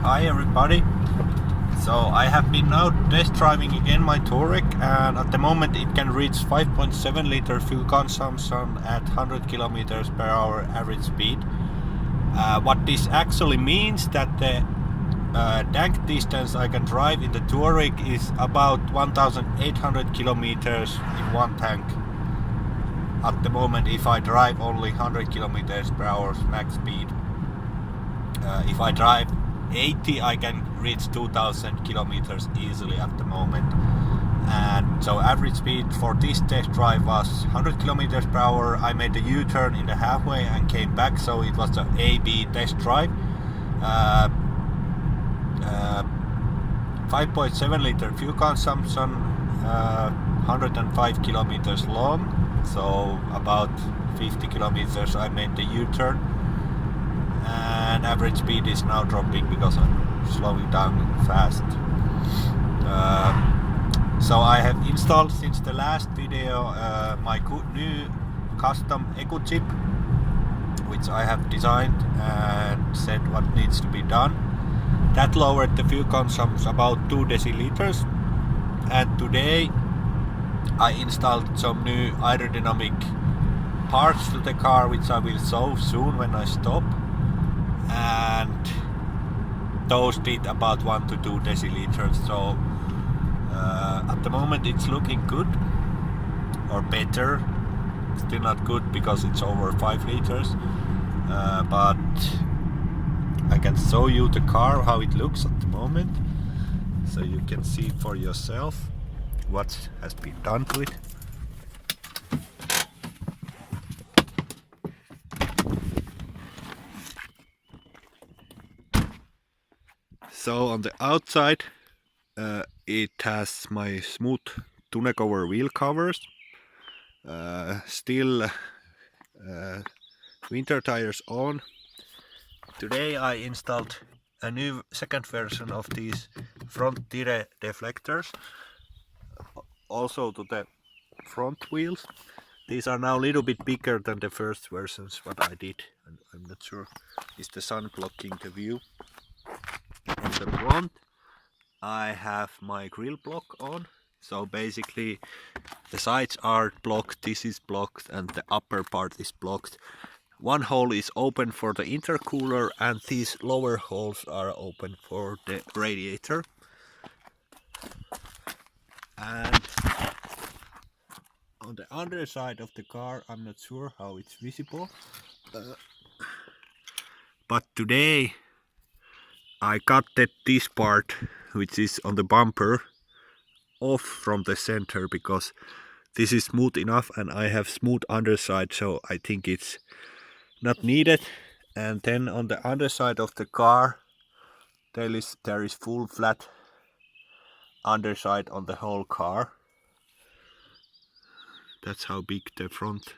Hi everybody. So I have been now test driving again my Touareg, and at the moment it can reach 5.7 liter fuel consumption at 100 kilometers per hour average speed. What this actually means that the tank distance I can drive in the Touareg is about 1,800 kilometers in one tank. At the moment, if I drive only 100 kilometers per hour max speed. If I drive 80, I can reach 2,000 kilometers easily at the moment. And so average speed for this test drive was 100 kilometers per hour. I made a U-turn in the halfway and came back, so it was an A-B test drive. 5.7 liter fuel consumption, 105 kilometers long, so about 50 kilometers I made the U-turn. And average speed is now dropping because I'm slowing down fast. So I have installed since the last video my new custom eco chip, which I have designed and said what needs to be done. That lowered the fuel consumption about 2 deciliters. And today I installed some new aerodynamic parts to the car, which I will show soon when I stop. And those did about 1 to 2 deciliters, so at the moment it's looking good, or better. Still not good because it's over 5 liters, but I can show you the car how it looks at the moment, so you can see for yourself what has been done to it. So on the outside it has my smooth tune cover wheel covers, still winter tires on. Today I installed a new second version of these front tire deflectors also to the front wheels. These are now a little bit bigger than the first versions what I did, and I'm not sure is the sun blocking the view. On the front I have my grill block on, so basically the sides are blocked, this is blocked, and the upper part is blocked. One hole is open for the intercooler, and these lower holes are open for the radiator. And on the underside of the car, I'm not sure how it's visible, but today I cut this part, which is on the bumper, off from the center because this is smooth enough and I have smooth underside, so I think it's not needed. And then on the underside of the car there is full flat underside on the whole car. That's how big the front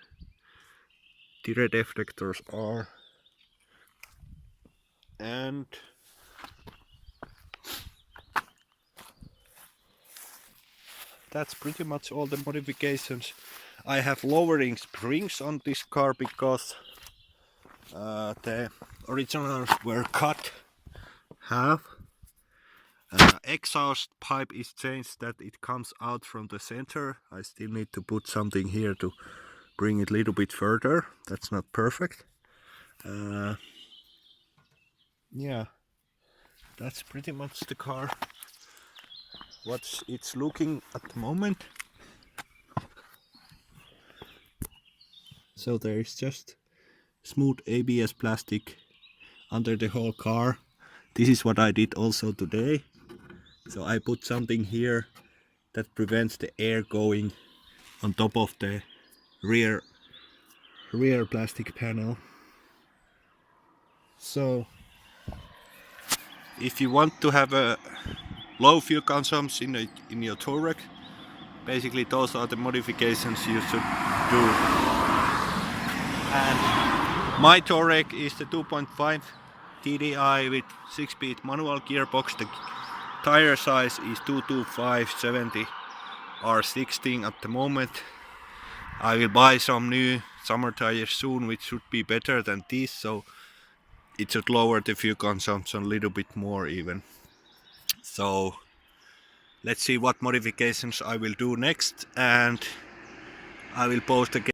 tire deflectors are. And that's pretty much all the modifications. I have lowering springs on this car because the originals were cut half. Exhaust pipe is changed that it comes out from the center. I still need to put something here to bring it a little bit further. That's not perfect. Yeah, that's pretty much the car. What it's looking at the moment. So there is just smooth ABS plastic under the whole car. This is what I did also today. So I put something here that prevents the air going on top of the rear plastic panel. So if you want to have a low fuel consumption in your Touareg, basically those are the modifications you should do. And my Touareg is the 2.5 TDI with 6-speed manual gearbox. The tire size is 225/70 R16 at the moment. I will buy some new summer tires soon, which should be better than these, so it should lower the fuel consumption a little bit more even. So let's see what modifications I will do next, and I will post again